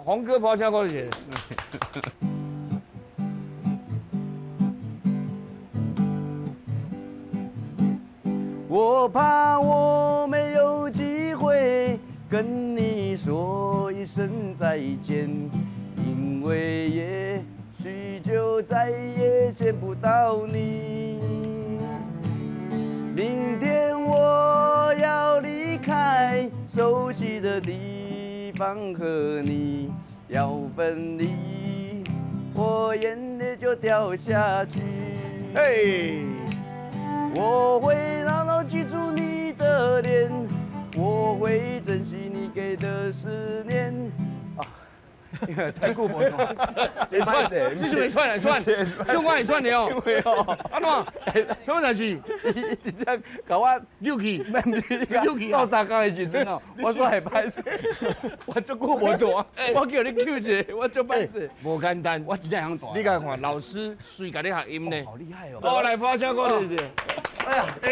红哥抛枪过去。我怕我没有机会跟你说一声再见，因为也许就再也见不到你。明天我要离开熟悉的地方，和你要分离，我眼泪就掉下去。嘿，我会牢牢记住你的脸，我会珍惜你给的思念。太过分了，你串，你是没串来串，中华也串的哦。对哦，安怎？什么代志？伊直接甲我扭去，免你到三工的时阵哦，我说系歹势，我足久无大，我叫你救一下，我足歹势。无简单。我真正想大。你甲看，老师随甲你学音呢。好厉害哦！我来抛枪过去。哎呀，哎。